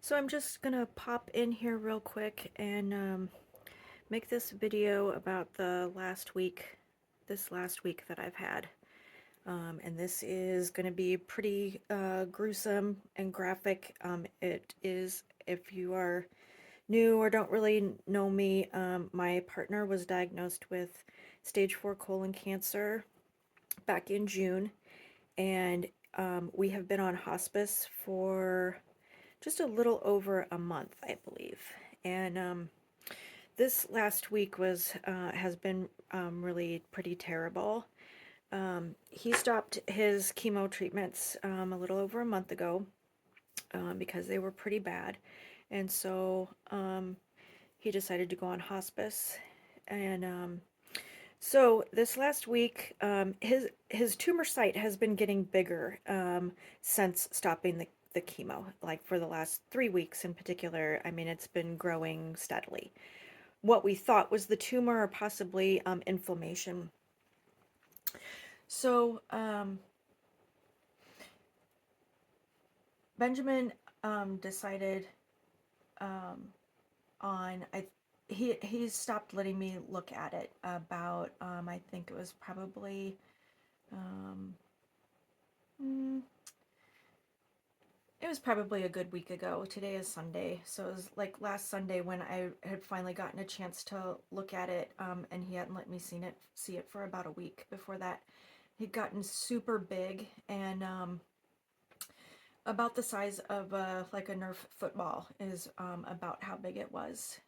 So I'm just gonna pop in here real quick and make this video about this last week that I've had. And this is gonna be pretty gruesome and graphic. It is, if you are new or don't really know me, my partner was diagnosed with stage 4 colon cancer back in June, and we have been on hospice for just a little over a month, I believe. And this last week has been really pretty terrible. He stopped his chemo treatments a little over a month ago because they were pretty bad, and so he decided to go on hospice. And so this last week, his tumor site has been getting bigger since stopping the chemo. Like for the last 3 weeks in particular, I mean, it's been growing steadily. What we thought was the tumor or possibly inflammation. So Benjamin decided um, on he stopped letting me look at it about I think it was probably um, mm, it was probably a good week ago. Today is Sunday, so it was like last Sunday when I had finally gotten a chance to look at it, and he hadn't let me see it for about a week before that. He'd gotten super big and about the size of like a Nerf football is about how big it was.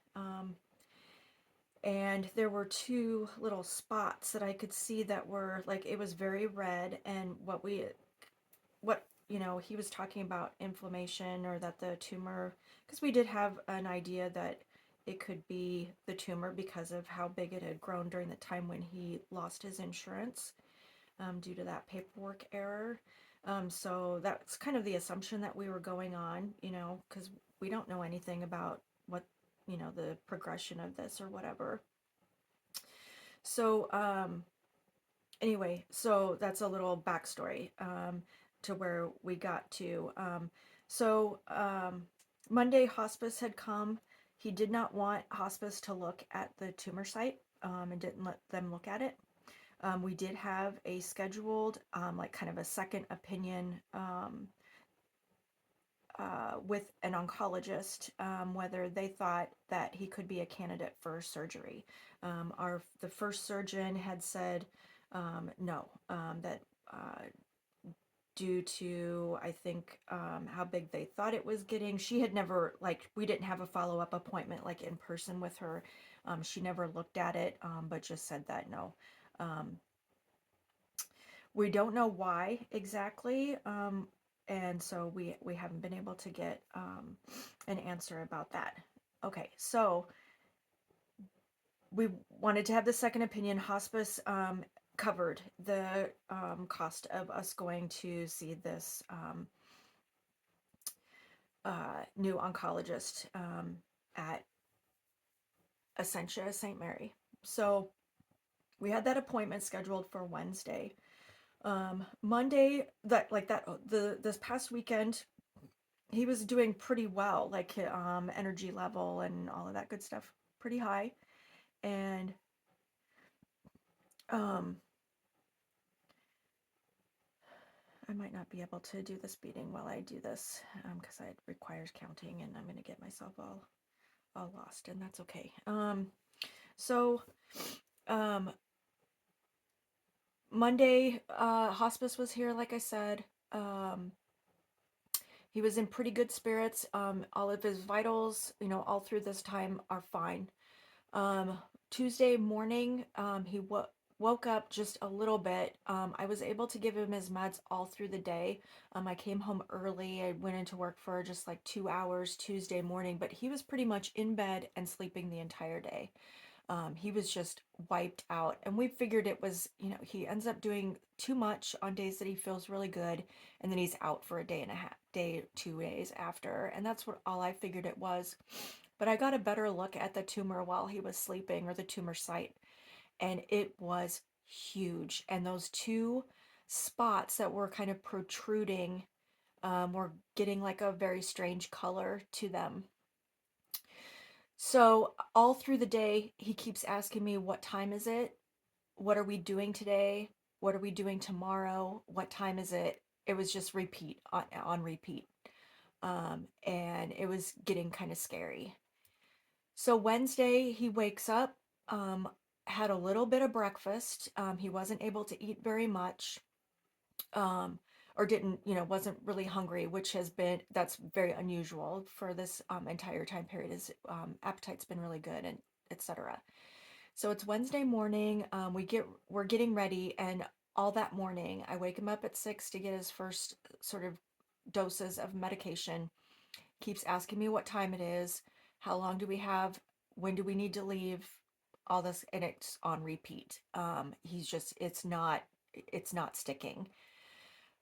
And there were two little spots that I could see that were like it was very red, and what he was talking about inflammation or that the tumor, because we did have an idea that it could be the tumor because of how big it had grown during the time when he lost his insurance due to that paperwork error. So that's kind of the assumption that we were going on, because we don't know anything about what, the progression of this or whatever. So anyway, so that's a little backstory to where we got to. Monday, hospice had come. He did not want hospice to look at the tumor site and didn't let them look at it. We did have a scheduled, like kind of a second opinion with an oncologist, whether they thought that he could be a candidate for surgery. The first surgeon had said no, that due to, I think, how big they thought it was getting. She had never, like, we didn't have a follow-up appointment like in person with her. She never looked at it, but just said that no. Um, we don't know why exactly, and so we haven't been able to get an answer about that. Okay, so we wanted to have the second opinion. Hospice covered the cost of us going to see this new oncologist at Essentia St. Mary. So we had that appointment scheduled for Wednesday. Monday, this past weekend, he was doing pretty well, like energy level and all of that good stuff, pretty high. And um, I might not be able to do the speeding while I do this because it requires counting, and I'm going to get myself all lost, and that's okay. So um, Monday, hospice was here, like I said. He was in pretty good spirits. All of his vitals, all through this time are fine. Um, Tuesday morning, he woke up just a little bit. I was able to give him his meds all through the day. I came home early. I went into work for just like 2 hours Tuesday morning, but he was pretty much in bed and sleeping the entire day. He was just wiped out. And we figured it was, he ends up doing too much on days that he feels really good. And then he's out for a day and a half, 2 days after. And that's what all I figured it was. But I got a better look at the tumor while he was sleeping, or the tumor site, and it was huge. And those two spots that were kind of protruding were getting like a very strange color to them. So all through the day, he keeps asking me, what time is it? What are we doing today? What are we doing tomorrow? What time is it? It was just repeat on repeat. And it was getting kind of scary. So Wednesday, he wakes up, um, had a little bit of breakfast. He wasn't able to eat very much, um, or didn't, wasn't really hungry, which that's very unusual for this entire time period. His appetite's been really good, and etc. So it's Wednesday morning. We're getting ready, and all that morning, I wake him up at 6 to get his first sort of doses of medication. Keeps asking me what time it is, how long do we have, when do we need to leave, all this, and it's on repeat. It's not sticking.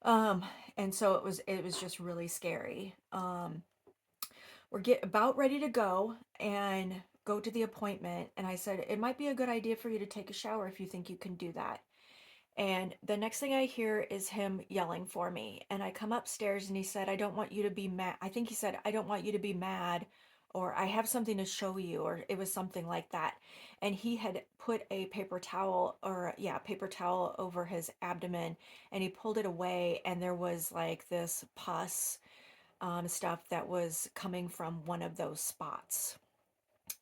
Um, and so it was just really scary. We're about ready to go and go to the appointment, and I said it might be a good idea for you to take a shower if you think you can do that. And the next thing I hear is him yelling for me. And I come upstairs and he said, I don't want you to be mad. I think he said, I don't want you to be mad, or I have something to show you, or it was something like that. And he had put a paper towel, or yeah, paper towel over his abdomen, and he pulled it away, and there was like this pus stuff that was coming from one of those spots.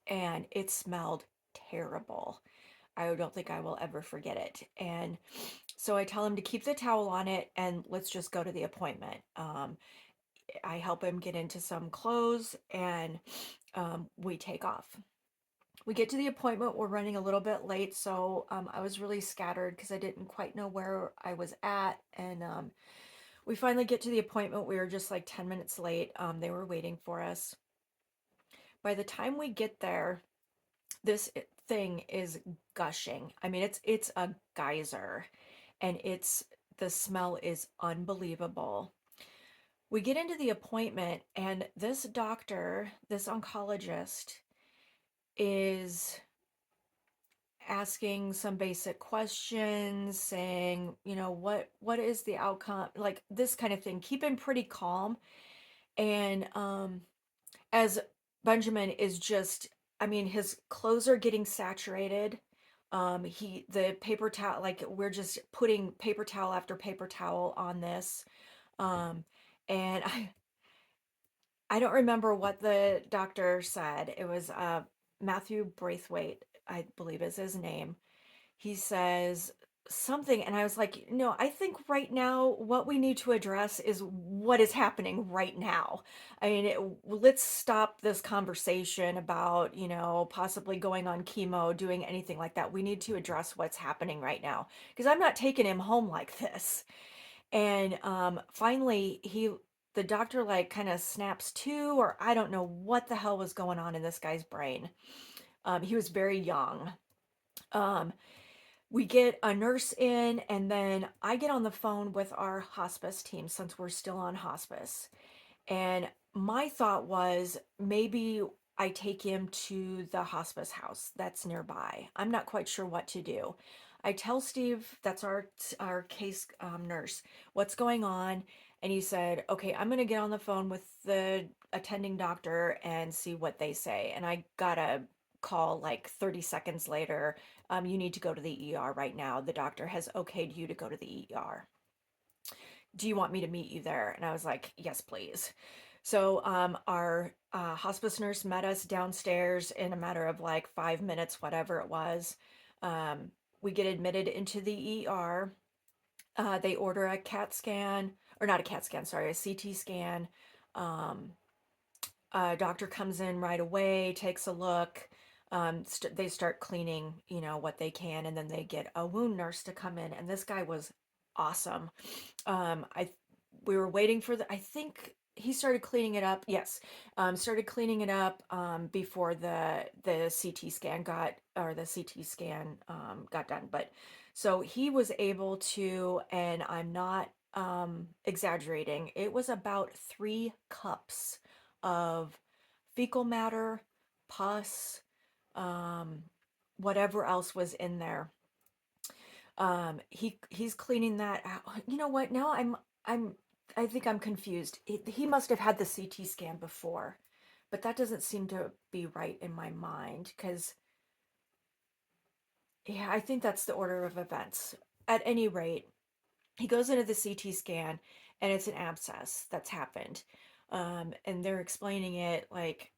And it smelled terrible. I don't think I will ever forget it. And so I tell him to keep the towel on it and let's just go to the appointment. I help him get into some clothes, and we take off. We get to the appointment. We're running a little bit late, so I was really scattered because I didn't quite know where I was at. And we finally get to the appointment. We were just like 10 minutes late. They were waiting for us. By the time we get there, this thing is gushing. I mean, it's a geyser, and the smell is unbelievable. We get into the appointment, and this doctor, this oncologist, is asking some basic questions, saying, what is the outcome, like this kind of thing, keeping pretty calm. And as Benjamin is just, I mean, his clothes are getting saturated. The paper towel, like we're just putting paper towel after paper towel on this. Um, and I don't remember what the doctor said. It was Matthew Braithwaite, I believe is his name. He says something, and I was like, no, I think right now what we need to address is what is happening right now. I mean, let's stop this conversation about, possibly going on chemo, doing anything like that. We need to address what's happening right now, because I'm not taking him home like this. And finally, the doctor like kind of snaps to, or I don't know what the hell was going on in this guy's brain. He was very young. Um, we get a nurse in, and then I get on the phone with our hospice team since we're still on hospice. And my thought was maybe I take him to the hospice house that's nearby. I'm not quite sure what to do. I tell Steve, that's our case nurse, what's going on, and he said, "Okay, I'm gonna get on the phone with the attending doctor and see what they say." And I got a call like 30 seconds later. You need to go to the ER right now. The doctor has okayed you to go to the ER. Do you want me to meet you there? And I was like, yes, please. So our hospice nurse met us downstairs in a matter of like 5 minutes, whatever it was. Um, we get admitted into the ER. They order a CAT scan, or not a CAT scan, sorry, a CT scan. Um, Doctor comes in right away, takes a look. They start cleaning, what they can, and then they get a wound nurse to come in. And this guy was awesome. I We were waiting for I think he started cleaning it up. Yes, started cleaning it up before the CT scan got done. But so he was able to, and I'm not exaggerating. It was about 3 cups of fecal matter, pus, um, whatever else was in there. He's cleaning that out. You know what? Now I'm I think I'm confused. He must have had the CT scan before, but that doesn't seem to be right in my mind because, yeah, I think that's the order of events. At any rate, he goes into the CT scan and it's an abscess that's happened. And they're explaining it like,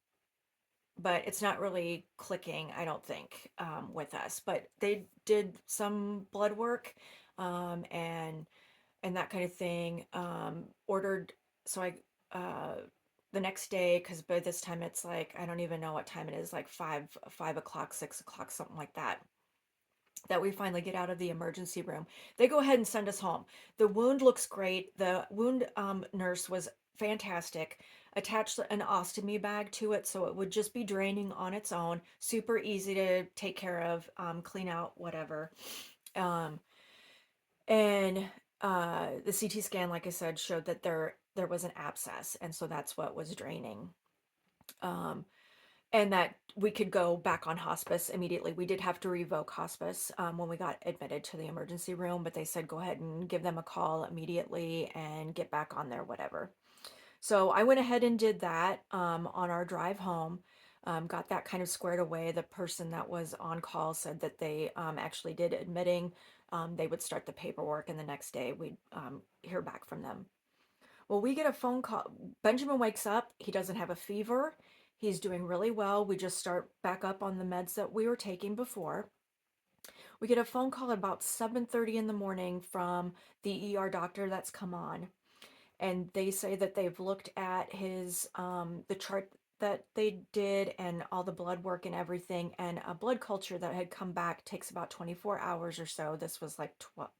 but it's not really clicking, I don't think, with us. But they did some blood work, um, and and that kind of thing. Ordered, so I uh, the next day, because by this time it's like I don't even know what time it is, like 5 o'clock, 6 o'clock, something like that. That we finally get out of the emergency room. They go ahead and send us home. The wound looks great. The wound nurse was fantastic. Attached an ostomy bag to it so it would just be draining on its own. Super easy to take care of, clean out, whatever. Um, and the CT scan, like I said, showed that there was an abscess, and so that's what was draining. Um, and that we could go back on hospice immediately. We did have to revoke hospice when we got admitted to the emergency room, but they said go ahead and give them a call immediately and get back on there, whatever. So I went ahead and did that on our drive home. Got that kind of squared away. The person that was on call said that they actually did admitting. They would start the paperwork, and the next day we'd hear back from them. Well, we get a phone call. Benjamin wakes up. He doesn't have a fever. He's doing really well. We just start back up on the meds that we were taking before. We get a phone call at about 7:30 in the morning from the ER doctor that's come on, and they say that they've looked at his the chart that they did and all the blood work and everything, and a blood culture that had come back takes about 24 hours or so. This was like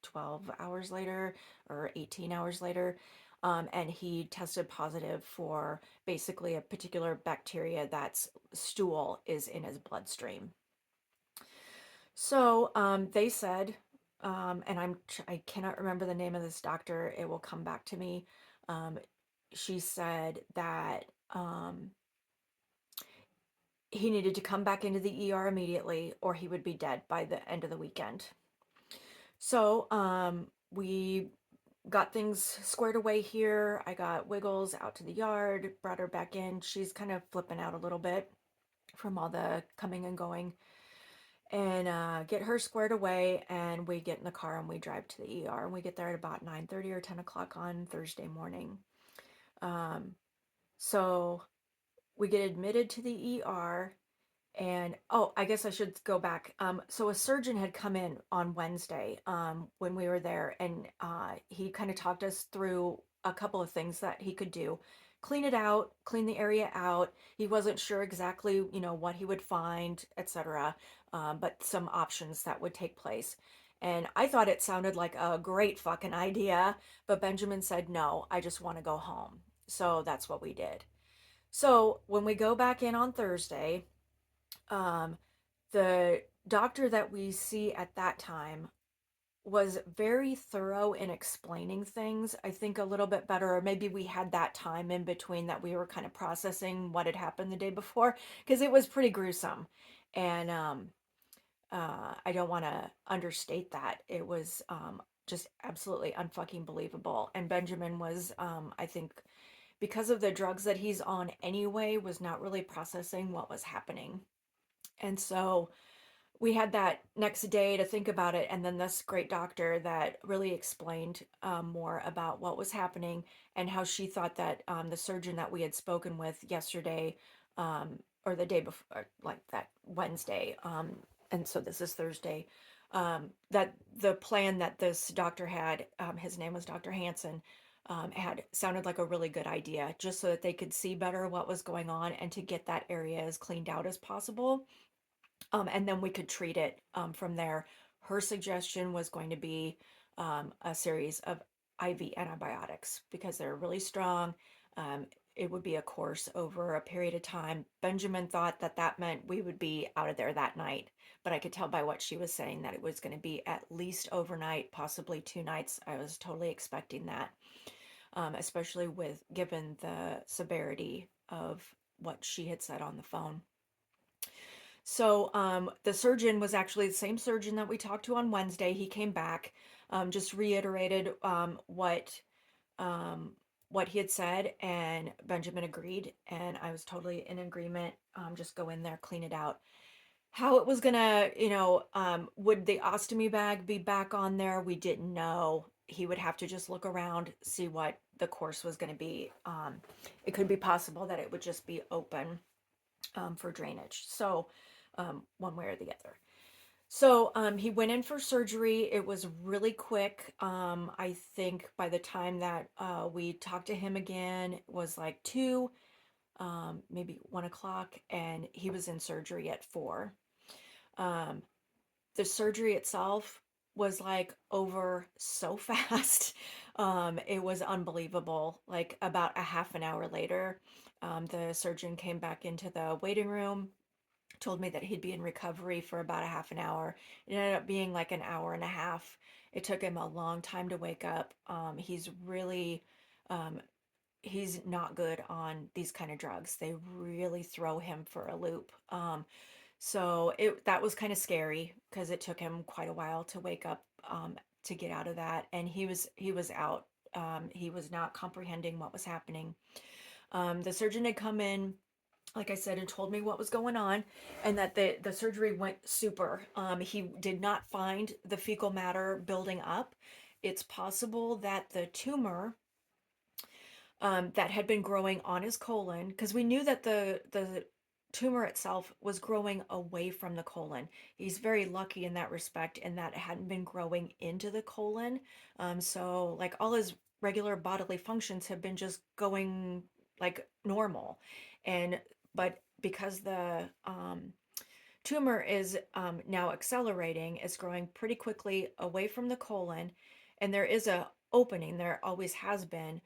12 hours later or 18 hours later. And he tested positive for basically a particular bacteria that's stool is in his bloodstream. So they said, and I cannot remember the name of this doctor. It will come back to me. Um, she said that he needed to come back into the ER immediately, or he would be dead by the end of the weekend. So we got things squared away here. I got Wiggles out to the yard, brought her back in. She's kind of flipping out a little bit from all the coming and going, and get her squared away, and we get in the car and we drive to the ER, and we get there at about 9:30 or 10 o'clock on Thursday morning. Um, so we get admitted to the ER, and oh, I guess I should go back. So a surgeon had come in on Wednesday when we were there, and he kind of talked us through a couple of things that he could do. Clean it out, clean the area out. He wasn't sure exactly, what he would find, etc. But some options that would take place. And I thought it sounded like a great fucking idea, but Benjamin said, no, I just want to go home. So that's what we did. So when we go back in on Thursday, um, the doctor that we see at that time was very thorough in explaining things. I think a little bit better, or maybe we had that time in between that we were kind of processing what had happened the day before, because it was pretty gruesome. And I don't want to understate that. It was just absolutely unfucking believable. And Benjamin was, I think, because of the drugs that he's on anyway, was not really processing what was happening. And so we had that next day to think about it, and then this great doctor that really explained more about what was happening and how she thought that the surgeon that we had spoken with yesterday, or the day before, like that Wednesday, and so this is Thursday, that the plan that this doctor had, his name was Dr. Hansen, had sounded like a really good idea, just so that they could see better what was going on and to get that area as cleaned out as possible, and then we could treat it from there. Her suggestion was going to be a series of IV antibiotics because they're really strong. Um, it would be a course over a period of time. Benjamin thought that that meant we would be out of there that night, but I could tell by what she was saying that it was going to be at least overnight, possibly 2 nights. I was totally expecting that, especially with given the severity of what she had said on the phone. So the surgeon was actually the same surgeon that we talked to on Wednesday. He came back, just reiterated what what he had said, and Benjamin agreed, and I was totally in agreement. Just go in there, clean it out. How it was gonna, would the ostomy bag be back on there? We didn't know. He would have to just look around, see what the course was gonna be. It could be possible that it would just be open for drainage. So, one way or the other. So he went in for surgery. It was really quick. I think by the time that we talked to him again, it was like 2, maybe 1 o'clock, and he was in surgery at 4. Um, the surgery itself was like over so fast. It was unbelievable. Like about a half an hour later, the surgeon came back into the waiting room, told me that he'd be in recovery for about a half an hour. It ended up being like an hour and a half. It took him a long time to wake up. He's really, um, he's not good on these kind of drugs. They really throw him for a loop. So that was kind of scary because it took him quite a while to wake up, to get out of that, and he was out. He was not comprehending what was happening. The surgeon had come in, like I said, and told me what was going on, and that the surgery went super. He did not find the fecal matter building up. It's possible that the tumor, that had been growing on his colon, because we knew that the tumor itself was growing away from the colon. He's very lucky in that respect, in that it hadn't been growing into the colon. So like all his regular bodily functions have been just going like normal, and but because the tumor is now accelerating, it's growing pretty quickly away from the colon, and there is a opening. There always has been,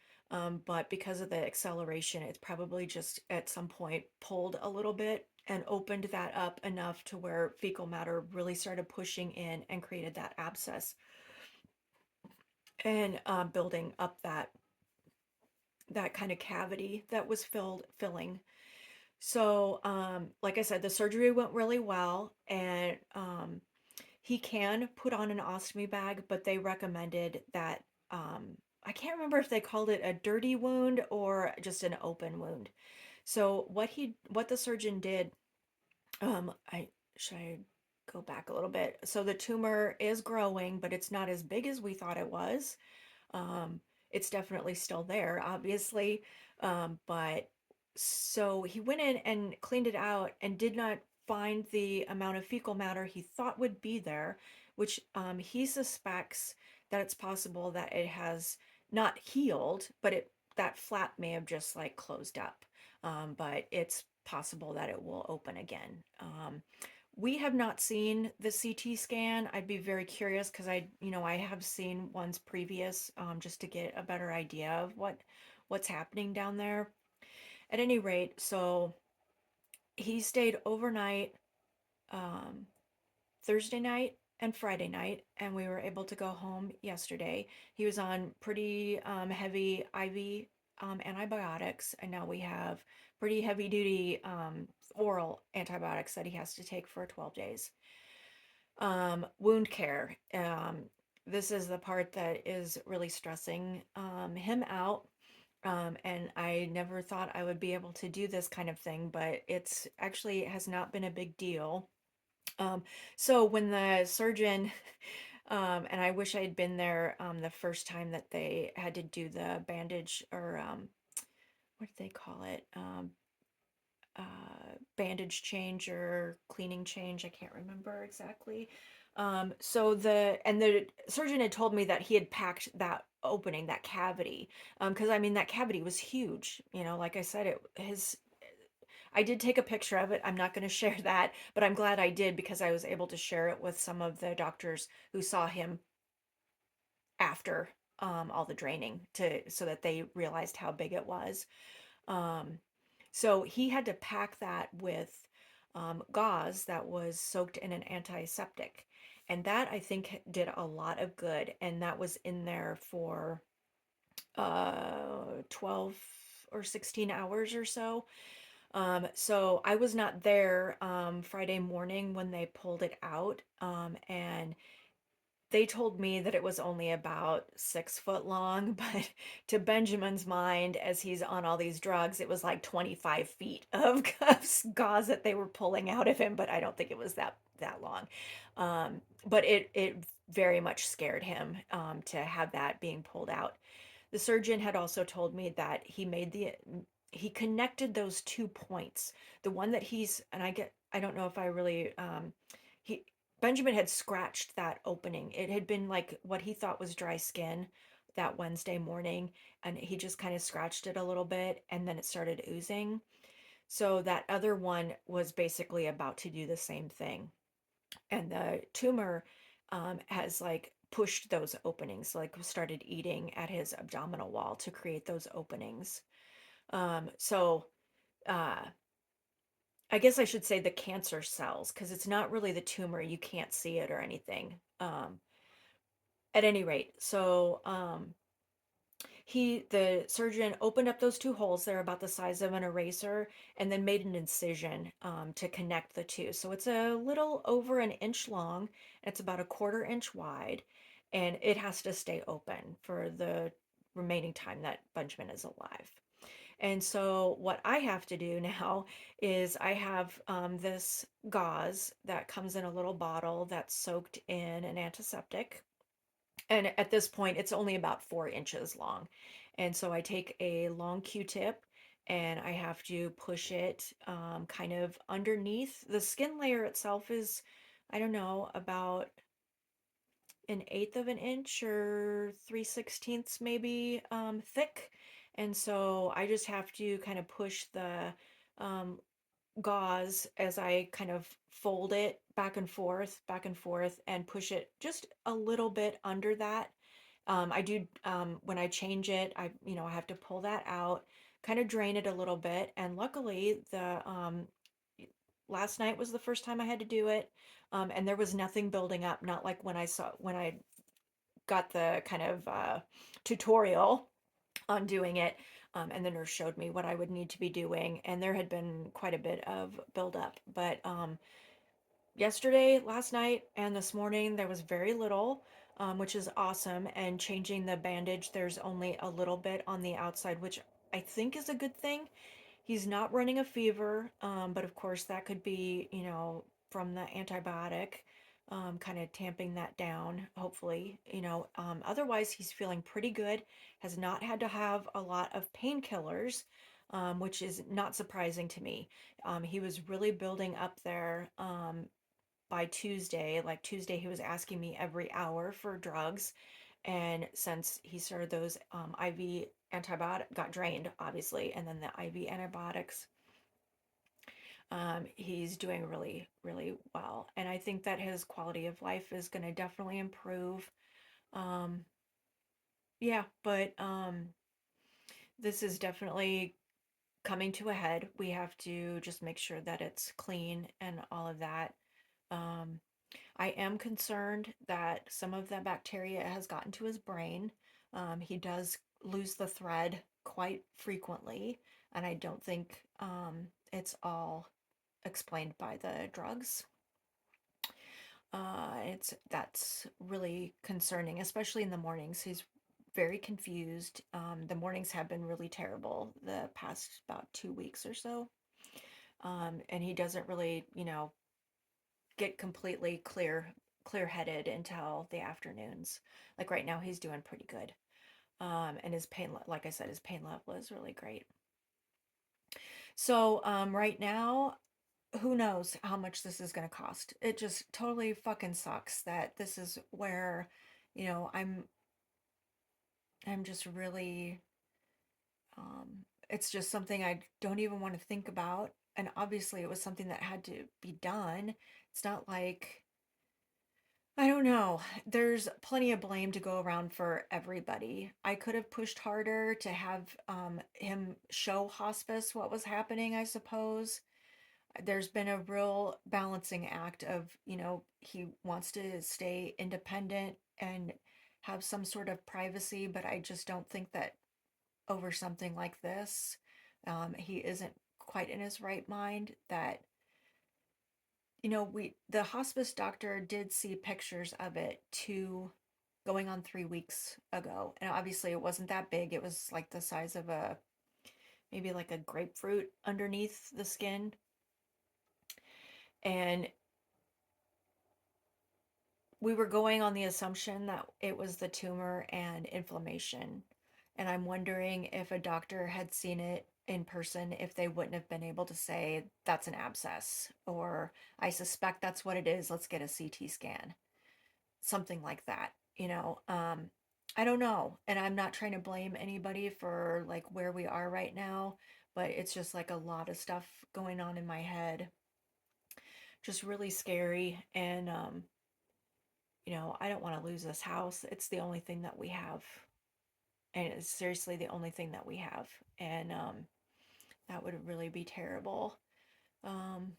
but because of the acceleration, it's probably just at some point pulled a little bit and opened that up enough to where fecal matter really started pushing in and created that abscess, and building up that kind of cavity that was filling. So, like I said, the surgery went really well, and he can put on an ostomy bag, but they recommended that, I can't remember if they called it a dirty wound or just an open wound. So what the surgeon did, I should I go back a little bit. So the tumor is growing, but it's not as big as we thought it was. Um, it's definitely still there, obviously. But so he went in and cleaned it out and did not find the amount of fecal matter he thought would be there, which he suspects that it's possible that it has not healed, but that flap may have just like closed up. But it's possible that it will open again. We have not seen the CT scan. I'd be very curious because I have seen ones previous, just to get a better idea of what's happening down there. At any rate, so he stayed overnight, um, Thursday night and Friday night, and we were able to go home yesterday. He was on pretty heavy IV antibiotics, and now we have pretty heavy duty oral antibiotics that he has to take for 12 days. Wound care. This is the part that is really stressing him out. And I never thought I would be able to do this kind of thing, but it's actually it has not been a big deal. Um, so when the surgeon, and I wish I had been there the first time that they had to do the bandage, or what did they call it? Bandage change or cleaning change. I can't remember exactly. So the surgeon had told me that he had packed that opening, that cavity, because I mean that cavity was huge. Like I said, I did take a picture of it. I'm not going to share that, but I'm glad I did because I was able to share it with some of the doctors who saw him after all the draining, so that they realized how big it was. Um, so he had to pack that with gauze that was soaked in an antiseptic. And that I think did a lot of good. And that was in there for 12 or 16 hours or so. So I was not there Friday morning when they pulled it out. And they told me that it was only about 6 foot long, but to Benjamin's mind, as he's on all these drugs, it was like 25 feet of gauze that they were pulling out of him. But I don't think it was that long. But it very much scared him to have that being pulled out. The surgeon had also told me that he connected those 2 points. The one that I don't know if I really he Benjamin had scratched that opening. It had been like what he thought was dry skin that Wednesday morning, and he just kind of scratched it a little bit, and then it started oozing. So that other one was basically about to do the same thing. And the tumor has like pushed those openings, like started eating at his abdominal wall to create those openings. So uh, I guess I should say the cancer cells, because it's not really the tumor. You can't see it or anything. At any rate, so the surgeon opened up those two holes. They're about the size of an eraser, and then made an incision to connect the two. So it's a little over an inch long, and it's about a 1/4 inch wide, and it has to stay open for the remaining time that Benjamin is alive. And so what I have to do now is I have this gauze that comes in a little bottle that's soaked in an antiseptic. And at this point, it's only about 4 inches long. And so I take a long Q-tip and I have to push it kind of underneath. The skin layer itself is, I don't know, about an eighth of an inch or 3/16 maybe thick. And so I just have to kind of push the um, gauze as I kind of fold it back and forth, and push it just a little bit under that. I do, when I change it, I have to pull that out, kind of drain it a little bit. And luckily, last night was the first time I had to do it. And there was nothing building up, not like when I got the kind of tutorial on doing it. And the nurse showed me what I would need to be doing, and there had been quite a bit of buildup. But yesterday, last night, and this morning, there was very little, which is awesome. And changing the bandage, there's only a little bit on the outside, which I think is a good thing. He's not running a fever, but of course, that could be, from the antibiotic, kind of tamping that down, hopefully. Otherwise, he's feeling pretty good, has not had to have a lot of painkillers, which is not surprising to me. He was really building up there by Tuesday. Like Tuesday, he was asking me every hour for drugs. And since he started those IV antibiotic got drained, obviously, and then the IV antibiotics, he's doing really, really well. And I think that his quality of life is going to definitely improve. Um, yeah, but this is definitely coming to a head. We have to just make sure that it's clean and all of that. Um, I am concerned that some of the bacteria has gotten to his brain. He does lose the thread quite frequently, and I don't think it's all explained by the drugs. It's That's really concerning, especially in the mornings. He's very confused. The mornings have been really terrible the past about 2 weeks or so. And he doesn't really, get completely clear-headed until the afternoons. Like right now, he's doing pretty good. And his like I said, his pain level is really great. So right now, who knows how much this is going to cost. It just totally fucking sucks that this is where, I'm just really, it's just something I don't even want to think about. And obviously, it was something that had to be done. It's not like, I don't know. There's plenty of blame to go around for everybody. I could have pushed harder to have him show hospice what was happening, I suppose. There's been a real balancing act of, he wants to stay independent and have some sort of privacy, but I just don't think that over something like this, he isn't quite in his right mind, that you know, the hospice doctor did see pictures of it going on 3 weeks ago. And obviously it wasn't that big. It was like the size of maybe like a grapefruit underneath the skin. And we were going on the assumption that it was the tumor and inflammation. And I'm wondering if a doctor had seen it in person, if they wouldn't have been able to say that's an abscess, or I suspect that's what it is. Let's get a CT scan, something like that. I don't know. And I'm not trying to blame anybody for like where we are right now, but it's just like a lot of stuff going on in my head. Just really scary. And I don't want to lose this house. It's the only thing that we have. And it's seriously the only thing that we have. And that would really be terrible. Um,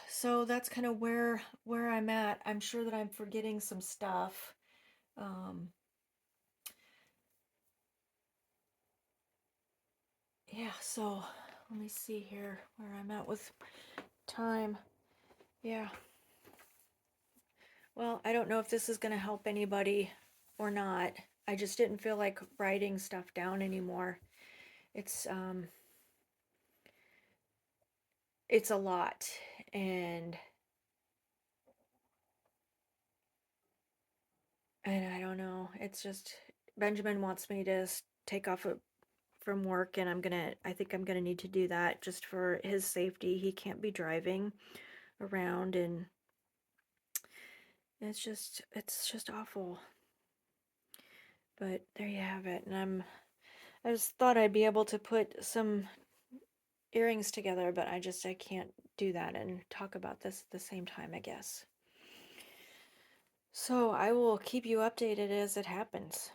so that's kind of where I'm at. I'm sure that I'm forgetting some stuff. Um, yeah, so let me see here where I'm at with time. Yeah. Well, I don't know if this is going to help anybody or not. I just didn't feel like writing stuff down anymore. It's it's a lot, and I don't know. It's just Benjamin wants me to take off from work, and I think I'm gonna need to do that just for his safety. He can't be driving around, and it's just awful. But there you have it. And I just thought I'd be able to put some earrings together, but I can't do that and talk about this at the same time, I guess. So I will keep you updated as it happens.